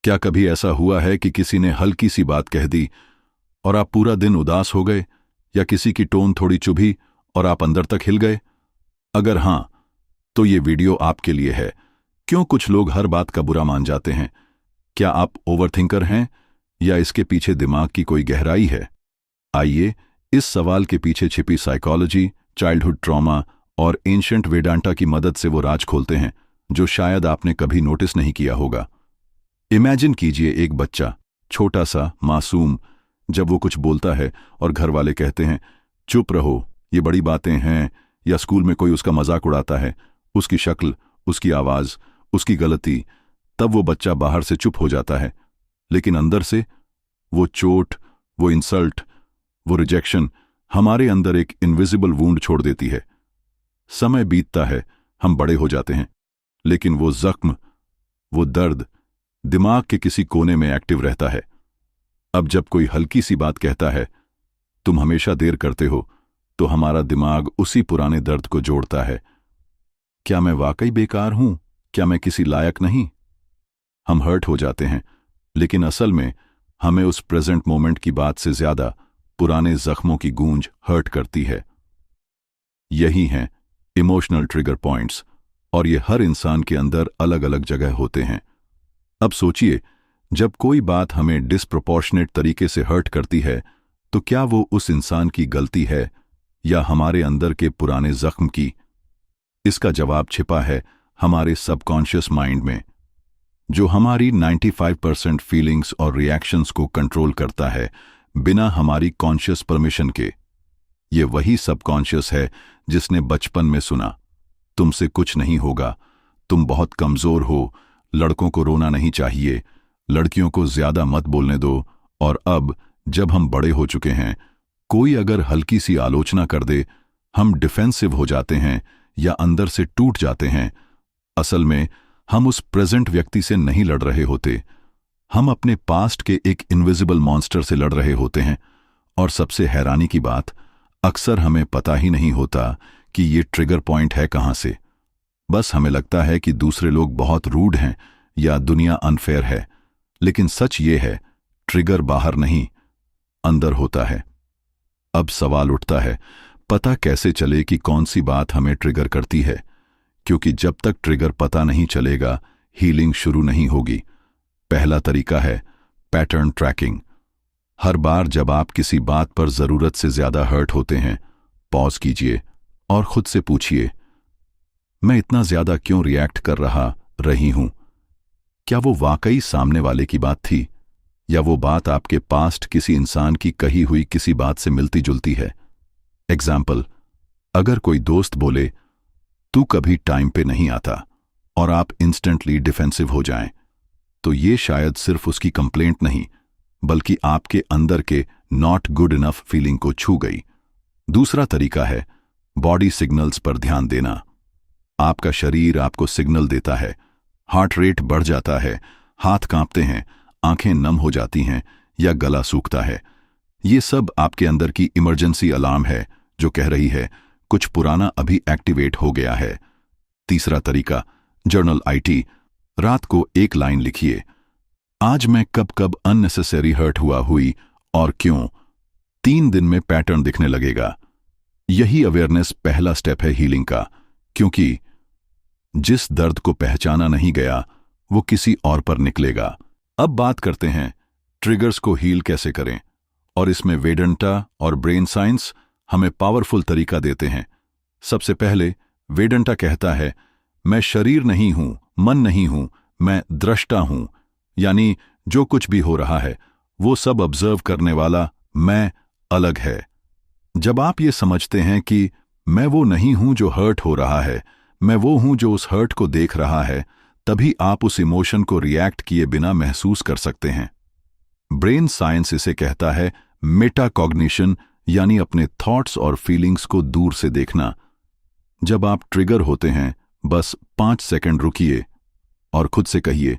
क्या कभी ऐसा हुआ है कि किसी ने हल्की सी बात कह दी और आप पूरा दिन उदास हो गए, या किसी की टोन थोड़ी चुभी और आप अंदर तक हिल गए? अगर हां, तो ये वीडियो आपके लिए है। क्यों कुछ लोग हर बात का बुरा मान जाते हैं? क्या आप ओवरथिंकर हैं, या इसके पीछे दिमाग की कोई गहराई है? आइए इस सवाल के पीछे छिपी साइकोलॉजी, चाइल्डहुड ट्रॉमा और एंशिएंट वेदांता की मदद से वो राज खोलते हैं जो शायद आपने कभी नोटिस नहीं किया होगा। इमेजिन कीजिए एक बच्चा, छोटा सा, मासूम। जब वो कुछ बोलता है और घर वाले कहते हैं चुप रहो, ये बड़ी बातें हैं, या स्कूल में कोई उसका मजाक उड़ाता है, उसकी शक्ल, उसकी आवाज, उसकी गलती, तब वो बच्चा बाहर से चुप हो जाता है, लेकिन अंदर से वो चोट, वो इंसल्ट, वो रिजेक्शन हमारे अंदर एक इनविजिबल वूंड छोड़ देती है। समय बीतता है, हम बड़े हो जाते हैं, लेकिन वो जख्म, वो दर्द दिमाग के किसी कोने में एक्टिव रहता है। अब जब कोई हल्की सी बात कहता है, तुम हमेशा देर करते हो, तो हमारा दिमाग उसी पुराने दर्द को जोड़ता है। क्या मैं वाकई बेकार हूं? क्या मैं किसी लायक नहीं? हम हर्ट हो जाते हैं, लेकिन असल में हमें उस प्रेजेंट मोमेंट की बात से ज्यादा पुराने जख्मों की गूंज हर्ट करती है। यही हैं इमोशनल ट्रिगर पॉइंट्स, और ये हर इंसान के अंदर अलग अलग जगह होते हैं। अब सोचिए, जब कोई बात हमें डिस्प्रोपोर्शनेट तरीके से हर्ट करती है, तो क्या वो उस इंसान की गलती है या हमारे अंदर के पुराने जख्म की? इसका जवाब छिपा है हमारे सबकॉन्शियस माइंड में, जो हमारी 95% फीलिंग्स और रिएक्शंस को कंट्रोल करता है बिना हमारी कॉन्शियस परमिशन के। ये वही सबकॉन्शियस है जिसने बचपन में सुना, तुमसे कुछ नहीं होगा, तुम बहुत कमजोर हो, लड़कों को रोना नहीं चाहिए, लड़कियों को ज्यादा मत बोलने दो। और अब जब हम बड़े हो चुके हैं, कोई अगर हल्की सी आलोचना कर दे, हम डिफेंसिव हो जाते हैं या अंदर से टूट जाते हैं। असल में हम उस प्रेजेंट व्यक्ति से नहीं लड़ रहे होते, हम अपने पास्ट के एक इनविजिबल मॉन्स्टर से लड़ रहे होते हैं। और सबसे हैरानी की बात, अक्सर हमें पता ही नहीं होता कि ये ट्रिगर पॉइंट है कहां से। बस हमें लगता है कि दूसरे लोग बहुत रूड हैं या दुनिया अनफेयर है, लेकिन सच ये है, ट्रिगर बाहर नहीं, अंदर होता है। अब सवाल उठता है, पता कैसे चले कि कौन सी बात हमें ट्रिगर करती है? क्योंकि जब तक ट्रिगर पता नहीं चलेगा, हीलिंग शुरू नहीं होगी। पहला तरीका है पैटर्न ट्रैकिंग। हर बार जब आप किसी बात पर जरूरत से ज्यादा हर्ट होते हैं, पॉज कीजिए और खुद से पूछिए, मैं इतना ज्यादा क्यों रिएक्ट कर रही हूं? क्या वो वाकई सामने वाले की बात थी, या वो बात आपके पास्ट किसी इंसान की कही हुई किसी बात से मिलती जुलती है? एग्जाम्पल, अगर कोई दोस्त बोले तू कभी टाइम पे नहीं आता, और आप इंस्टेंटली डिफेंसिव हो जाएं, तो ये शायद सिर्फ उसकी कंप्लेंट नहीं, बल्कि आपके अंदर के नॉट गुड इनफ फीलिंग को छू गई। दूसरा तरीका है बॉडी सिग्नल्स पर ध्यान देना। आपका शरीर आपको सिग्नल देता है, हार्ट रेट बढ़ जाता है, हाथ कांपते हैं, आंखें नम हो जाती हैं, या गला सूखता है। ये सब आपके अंदर की इमरजेंसी अलार्म है जो कह रही है कुछ पुराना अभी एक्टिवेट हो गया है। तीसरा तरीका, जर्नल आईटी। रात को एक लाइन लिखिए, आज मैं कब कब अननेसेसरी हर्ट हुई और क्यों। 3 दिन में पैटर्न दिखने लगेगा। यही अवेयरनेस पहला स्टेप है हीलिंग का, क्योंकि जिस दर्द को पहचाना नहीं गया, वो किसी और पर निकलेगा। अब बात करते हैं ट्रिगर्स को हील कैसे करें, और इसमें वेदांता और ब्रेन साइंस हमें पावरफुल तरीका देते हैं। सबसे पहले वेदांता कहता है, मैं शरीर नहीं हूं, मन नहीं हूं, मैं दृष्टा हूं। यानी जो कुछ भी हो रहा है, वो सब ऑब्जर्व करने वाला मैं अलग है। जब आप ये समझते हैं कि मैं वो नहीं हूं जो हर्ट हो रहा है, मैं वो हूं जो उस हर्ट को देख रहा है, तभी आप उस इमोशन को रिएक्ट किए बिना महसूस कर सकते हैं। ब्रेन साइंस इसे कहता है मेटाकॉग्निशन, यानी अपने थॉट्स और फीलिंग्स को दूर से देखना। जब आप ट्रिगर होते हैं, बस 5 सेकंड रुकिए और खुद से कहिए,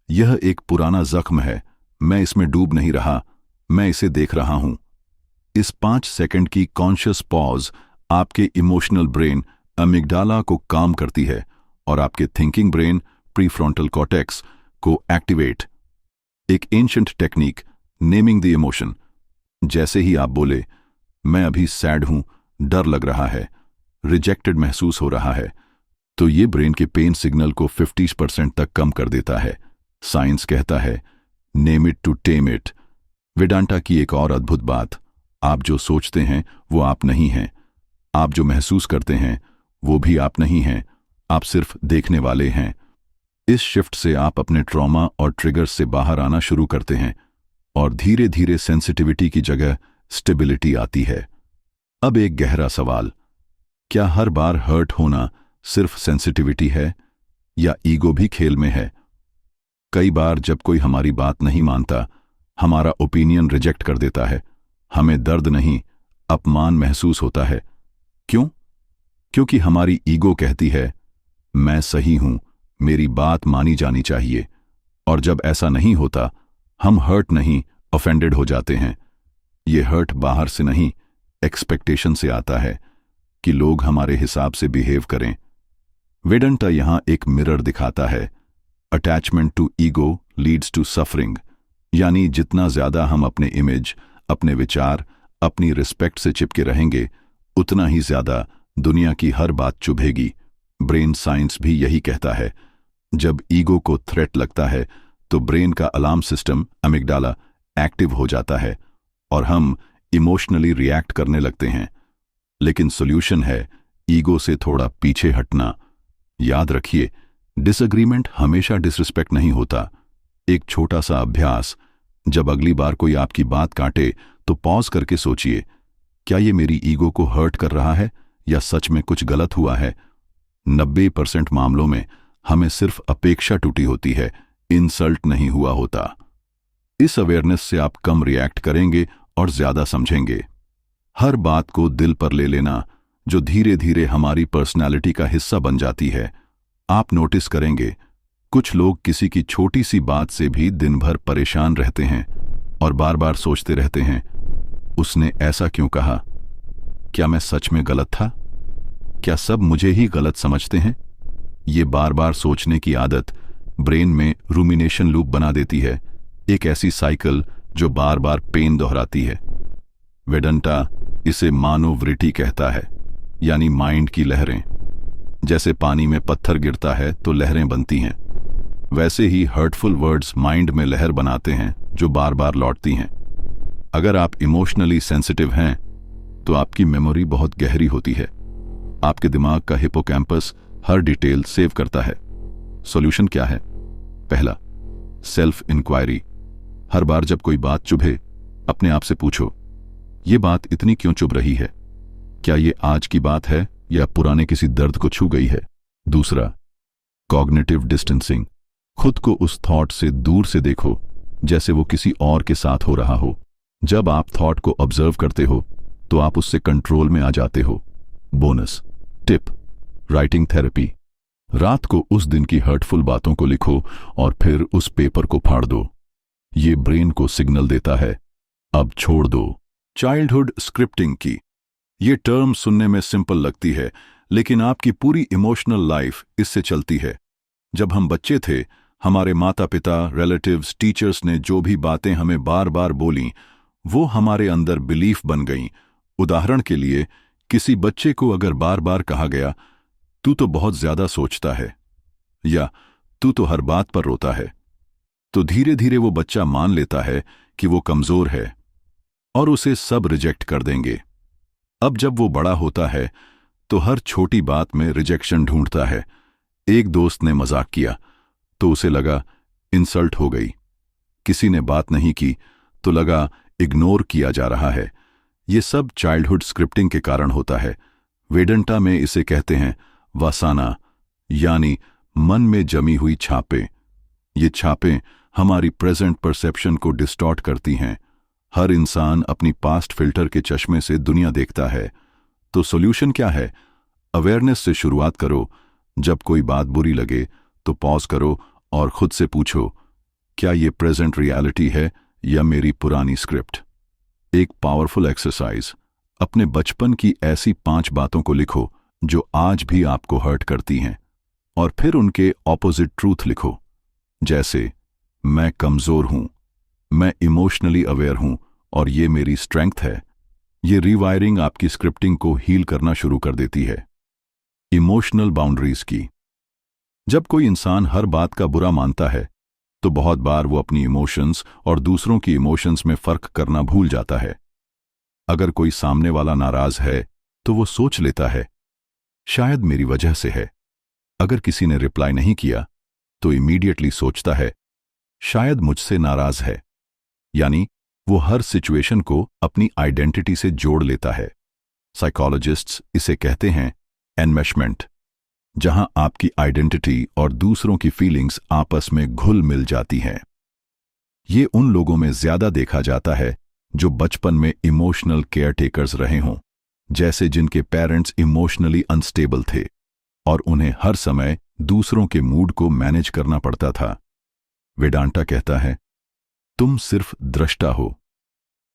यह एक पुराना जख्म है, मैं इसमें डूब नहीं रहा, मैं इसे देख रहा हूं। इस 5 सेकंड की कॉन्शियस पॉज आपके इमोशनल ब्रेन अमिगडाला को काम करती है और आपके थिंकिंग ब्रेन प्रीफ्रंटल कॉर्टेक्स को एक्टिवेट एक ancient technique, naming the emotion. जैसे ही आप बोले, मैं अभी सैड हूं, डर लग रहा है, रिजेक्टेड महसूस हो रहा है, तो ये ब्रेन के पेन सिग्नल को 50% तक कम कर देता है। साइंस कहता है, name it to tame it. Vedanta की एक और अद्भुत बात, आप जो सोचते हैं वो आप नहीं हैं, आप जो महसूस करते हैं वो भी आप नहीं हैं, आप सिर्फ देखने वाले हैं। इस शिफ्ट से आप अपने ट्रॉमा और ट्रिगर्स से बाहर आना शुरू करते हैं और धीरे धीरे सेंसिटिविटी की जगह स्टेबिलिटी आती है। अब एक गहरा सवाल, क्या हर बार हर्ट होना सिर्फ सेंसिटिविटी है या ईगो भी खेल में है? कई बार जब कोई हमारी बात नहीं मानता, हमारा ओपिनियन रिजेक्ट कर देता है, हमें दर्द नहीं, अपमान महसूस होता है। क्यों? क्योंकि हमारी ईगो कहती है, मैं सही हूं, मेरी बात मानी जानी चाहिए। और जब ऐसा नहीं होता, हम हर्ट नहीं, ऑफेंडेड हो जाते हैं। ये हर्ट बाहर से नहीं, एक्सपेक्टेशन से आता है कि लोग हमारे हिसाब से बिहेव करें। वेदांता यहां एक मिरर दिखाता है, attachment to ego leads to suffering. यानी जितना ज्यादा हम अपने इमेज, अपने विचार, अपनी रिस्पेक्ट से चिपके रहेंगे, उतना ही ज्यादा दुनिया की हर बात चुभेगी। ब्रेन साइंस भी यही कहता है, जब ईगो को थ्रेट लगता है तो ब्रेन का अलार्म सिस्टम अमिगडाला एक्टिव हो जाता है और हम इमोशनली रिएक्ट करने लगते हैं। लेकिन सॉल्यूशन है ईगो से थोड़ा पीछे हटना। याद रखिए, डिसएग्रीमेंट हमेशा डिसरिस्पेक्ट नहीं होता। एक छोटा सा अभ्यास, जब अगली बार कोई आपकी बात काटे तो पॉज करके सोचिए, क्या ये मेरी ईगो को हर्ट कर रहा है या सच में कुछ गलत हुआ है? 90% मामलों में हमें सिर्फ अपेक्षा टूटी होती है, इंसल्ट नहीं हुआ होता। इस अवेयरनेस से आप कम रिएक्ट करेंगे और ज्यादा समझेंगे। हर बात को दिल पर ले लेना, जो धीरे धीरे हमारी पर्सनैलिटी का हिस्सा बन जाती है। आप नोटिस करेंगे, कुछ लोग किसी की छोटी सी बात से भी दिन भर परेशान रहते हैं और बार बार सोचते रहते हैं, उसने ऐसा क्यों कहा? क्या मैं सच में गलत था? क्या सब मुझे ही गलत समझते हैं? ये बार बार सोचने की आदत ब्रेन में रूमिनेशन लूप बना देती है, एक ऐसी साइकिल जो बार बार पेन दोहराती है। वेदांता इसे मानोवृत्ति कहता है, यानी माइंड की लहरें। जैसे पानी में पत्थर गिरता है तो लहरें बनती हैं, वैसे ही हर्टफुल वर्ड्स माइंड में लहर बनाते हैं जो बार बार लौटती हैं। अगर आप इमोशनली सेंसिटिव हैं तो आपकी मेमोरी बहुत गहरी होती है। आपके दिमाग का हिपोकैम्पस हर डिटेल सेव करता है। सॉल्यूशन क्या है? पहला, सेल्फ इंक्वायरी। हर बार जब कोई बात चुभे, अपने आप से पूछो, ये बात इतनी क्यों चुभ रही है? क्या ये आज की बात है या पुराने किसी दर्द को छू गई है? दूसरा, कॉग्निटिव डिस्टेंसिंग। खुद को उस थॉट से दूर से देखो जैसे वो किसी और के साथ हो रहा हो। जब आप थॉट को ऑब्जर्व करते हो तो आप उससे कंट्रोल में आ जाते हो। Bonus tip, writing therapy. रात को उस दिन की हर्टफुल बातों को लिखो और फिर उस पेपर को फाड़ दो। ये ब्रेन को सिग्नल देता है, अब छोड़ दो। चाइल्डहुड स्क्रिप्टिंग की ये टर्म सुनने में सिंपल लगती है, लेकिन आपकी पूरी इमोशनल लाइफ इससे चलती है। जब हम बच्चे थे, हमारे माता पिता, रिलेटिव्स, टीचर्स ने जो भी बातें हमें बार बार बोली, वो हमारे अंदर बिलीफ बन गईं। उदाहरण के लिए, किसी बच्चे को अगर बार बार कहा गया, तू तो बहुत ज्यादा सोचता है, या तू तो हर बात पर रोता है, तो धीरे धीरे वो बच्चा मान लेता है कि वो कमजोर है और उसे सब रिजेक्ट कर देंगे। अब जब वो बड़ा होता है तो हर छोटी बात में रिजेक्शन ढूंढता है। एक दोस्त ने मजाक किया तो उसे लगा इंसल्ट हो गई, किसी ने बात नहीं की तो लगा इग्नोर किया जा रहा है। ये सब चाइल्डहुड स्क्रिप्टिंग के कारण होता है। वेदांता में इसे कहते हैं वासना, यानी मन में जमी हुई छापें। ये छापें हमारी प्रेजेंट परसेप्शन को डिस्टॉर्ट करती हैं। हर इंसान अपनी पास्ट फिल्टर के चश्मे से दुनिया देखता है। तो सॉल्यूशन क्या है? अवेयरनेस से शुरुआत करो। जब कोई बात बुरी लगे तो पॉज करो और खुद से पूछो, क्या ये प्रेजेंट रियलिटी है या मेरी पुरानी स्क्रिप्ट? एक पावरफुल एक्सरसाइज, अपने बचपन की ऐसी 5 बातों को लिखो जो आज भी आपको हर्ट करती हैं, और फिर उनके ऑपोजिट ट्रूथ लिखो। जैसे, मैं कमजोर हूं, मैं इमोशनली अवेयर हूं और ये मेरी स्ट्रेंथ है। ये रीवायरिंग आपकी स्क्रिप्टिंग को हील करना शुरू कर देती है। इमोशनल बाउंड्रीज की। जब कोई इंसान हर बात का बुरा मानता है तो बहुत बार वो अपनी इमोशंस और दूसरों की इमोशंस में फर्क करना भूल जाता है। अगर कोई सामने वाला नाराज है तो वो सोच लेता है, शायद मेरी वजह से है। अगर किसी ने रिप्लाई नहीं किया तो इमीडिएटली सोचता है, शायद मुझसे नाराज है। यानी वो हर सिचुएशन को अपनी आइडेंटिटी से जोड़ लेता है। साइकोलॉजिस्ट्स इसे कहते हैं एनमेशमेंट, जहां आपकी आइडेंटिटी और दूसरों की फीलिंग्स आपस में घुल मिल जाती हैं। ये उन लोगों में ज्यादा देखा जाता है जो बचपन में इमोशनल केयरटेकर्स रहे हों, जैसे जिनके पेरेंट्स इमोशनली अनस्टेबल थे और उन्हें हर समय दूसरों के मूड को मैनेज करना पड़ता था। वेदांता कहता है, तुम सिर्फ दृष्टा हो,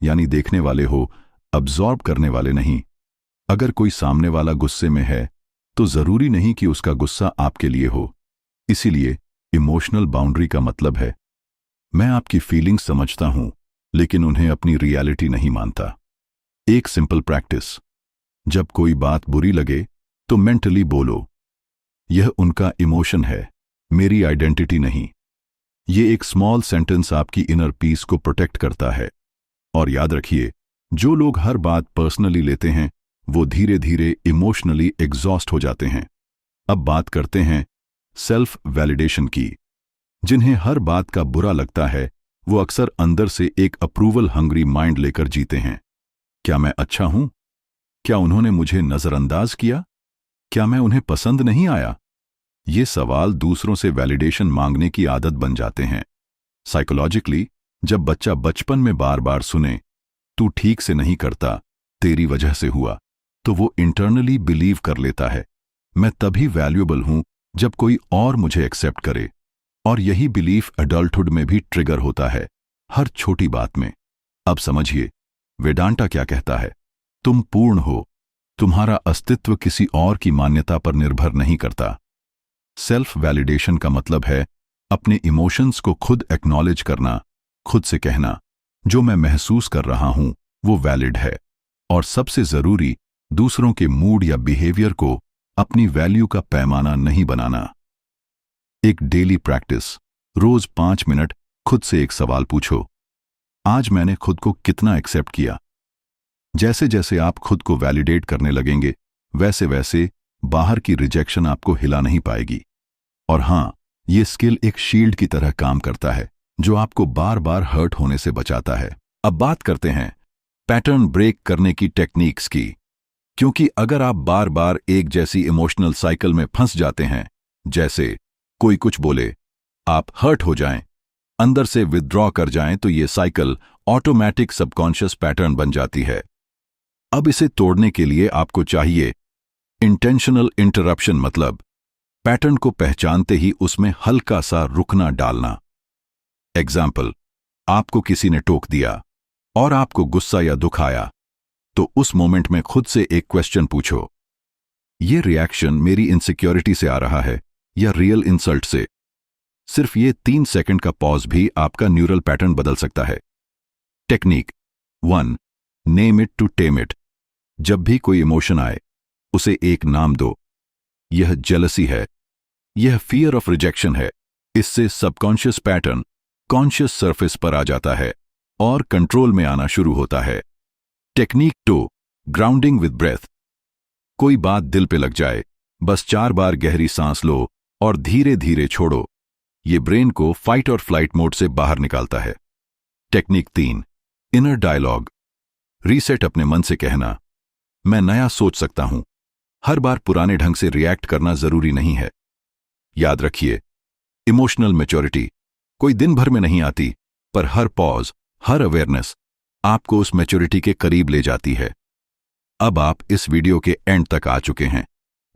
यानी देखने वाले हो, अब्जॉर्ब करने वाले नहीं। अगर कोई सामने वाला गुस्से में है तो जरूरी नहीं कि उसका गुस्सा आपके लिए हो। इसीलिए इमोशनल बाउंड्री का मतलब है, मैं आपकी फीलिंग्स समझता हूं लेकिन उन्हें अपनी रियलिटी नहीं मानता। एक सिंपल प्रैक्टिस, जब कोई बात बुरी लगे तो मेंटली बोलो, यह उनका इमोशन है, मेरी आइडेंटिटी नहीं। ये एक स्मॉल सेंटेंस आपकी इनर पीस को प्रोटेक्ट करता है। और याद रखिए, जो लोग हर बात पर्सनली लेते हैं वो धीरे धीरे इमोशनली एग्जॉस्ट हो जाते हैं। अब बात करते हैं सेल्फ वैलिडेशन की। जिन्हें हर बात का बुरा लगता है वो अक्सर अंदर से एक अप्रूवल हंग्री माइंड लेकर जीते हैं। क्या मैं अच्छा हूं? क्या उन्होंने मुझे नजरअंदाज किया? क्या मैं उन्हें पसंद नहीं आया? ये सवाल दूसरों से वैलिडेशन मांगने की आदत बन जाते हैं। साइकोलॉजिकली, जब बच्चा बचपन में बार बार सुने, तू ठीक से नहीं करता, तेरी वजह से हुआ, तो वो इंटरनली बिलीव कर लेता है, मैं तभी वैल्यूएबल हूं जब कोई और मुझे एक्सेप्ट करे। और यही बिलीफ एडल्टहुड में भी ट्रिगर होता है, हर छोटी बात में। अब समझिए, वेदांता क्या कहता है, तुम पूर्ण हो, तुम्हारा अस्तित्व किसी और की मान्यता पर निर्भर नहीं करता। सेल्फ वैलिडेशन का मतलब है अपने इमोशंस को खुद एक्नॉलेज करना, खुद से कहना, जो मैं महसूस कर रहा हूं वो वैलिड है। और सबसे जरूरी, दूसरों के मूड या बिहेवियर को अपनी वैल्यू का पैमाना नहीं बनाना। एक डेली प्रैक्टिस, रोज 5 मिनट खुद से एक सवाल पूछो, आज मैंने खुद को कितना एक्सेप्ट किया? जैसे जैसे आप खुद को वैलिडेट करने लगेंगे, वैसे वैसे बाहर की रिजेक्शन आपको हिला नहीं पाएगी। और हां, ये स्किल एक शील्ड की तरह काम करता है, जो आपको बार बार हर्ट होने से बचाता है। अब बात करते हैं पैटर्न ब्रेक करने की टेक्निक्स की। क्योंकि अगर आप बार बार एक जैसी इमोशनल साइकिल में फंस जाते हैं, जैसे कोई कुछ बोले, आप हर्ट हो जाएं, अंदर से विथड्रॉ कर जाएं, तो ये साइकिल ऑटोमेटिक सबकॉन्शियस पैटर्न बन जाती है। अब इसे तोड़ने के लिए आपको चाहिए इंटेंशनल इंटरप्शन, मतलब पैटर्न को पहचानते ही उसमें हल्का सा रुकना डालना। एग्जाम्पल, आपको किसी ने टोक दिया और आपको गुस्सा या दुख आया, तो उस मोमेंट में खुद से एक क्वेश्चन पूछो, ये रिएक्शन मेरी इनसिक्योरिटी से आ रहा है या रियल इंसल्ट से? सिर्फ ये 3 सेकंड का पॉज भी आपका न्यूरल पैटर्न बदल सकता है। Technique 1, name it to tame it. जब भी कोई इमोशन आए, उसे एक नाम दो। यह जेलसी है, यह फियर ऑफ रिजेक्शन है। इससे सबकॉन्शियस पैटर्न कॉन्शियस सरफेस पर आ जाता है और कंट्रोल में आना शुरू होता है। Technique 2, grounding with breath. कोई बात दिल पे लग जाए, बस 4 बार गहरी सांस लो और धीरे धीरे छोड़ो। ये ब्रेन को फाइट और फ्लाइट मोड से बाहर निकालता है। Technique 3, inner dialogue. रीसेट अपने मन से कहना, मैं नया सोच सकता हूं। हर बार पुराने ढंग से रिएक्ट करना जरूरी नहीं है। याद रखिए, इमोशनल मैच्योरिटी कोई दिन भर में नहीं आती, पर हर पॉज, हर अवेयरनेस आपको उस मैच्योरिटी के करीब ले जाती है। अब आप इस वीडियो के एंड तक आ चुके हैं,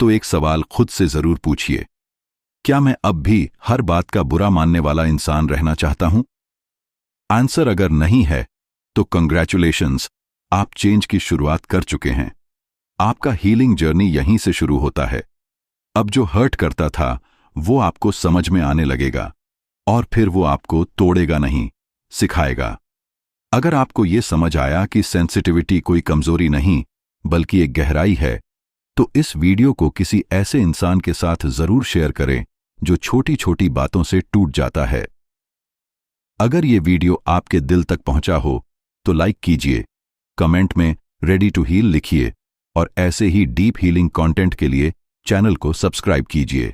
तो एक सवाल खुद से जरूर पूछिए, क्या मैं अब भी हर बात का बुरा मानने वाला इंसान रहना चाहता हूं? आंसर अगर नहीं है तो कंग्रेचुलेशंस, आप चेंज की शुरुआत कर चुके हैं। आपका हीलिंग जर्नी यहीं से शुरू होता है। अब जो हर्ट करता था वो आपको समझ में आने लगेगा और फिर वो आपको तोड़ेगा नहीं, सिखाएगा। अगर आपको ये समझ आया कि सेंसिटिविटी कोई कमजोरी नहीं बल्कि एक गहराई है, तो इस वीडियो को किसी ऐसे इंसान के साथ जरूर शेयर करें जो छोटी छोटी बातों से टूट जाता है। अगर ये वीडियो आपके दिल तक पहुंचा हो तो लाइक कीजिए, कमेंट में रेडी टू हील लिखिए और ऐसे ही डीप हीलिंग कंटेंट के लिए चैनल को सब्सक्राइब कीजिए।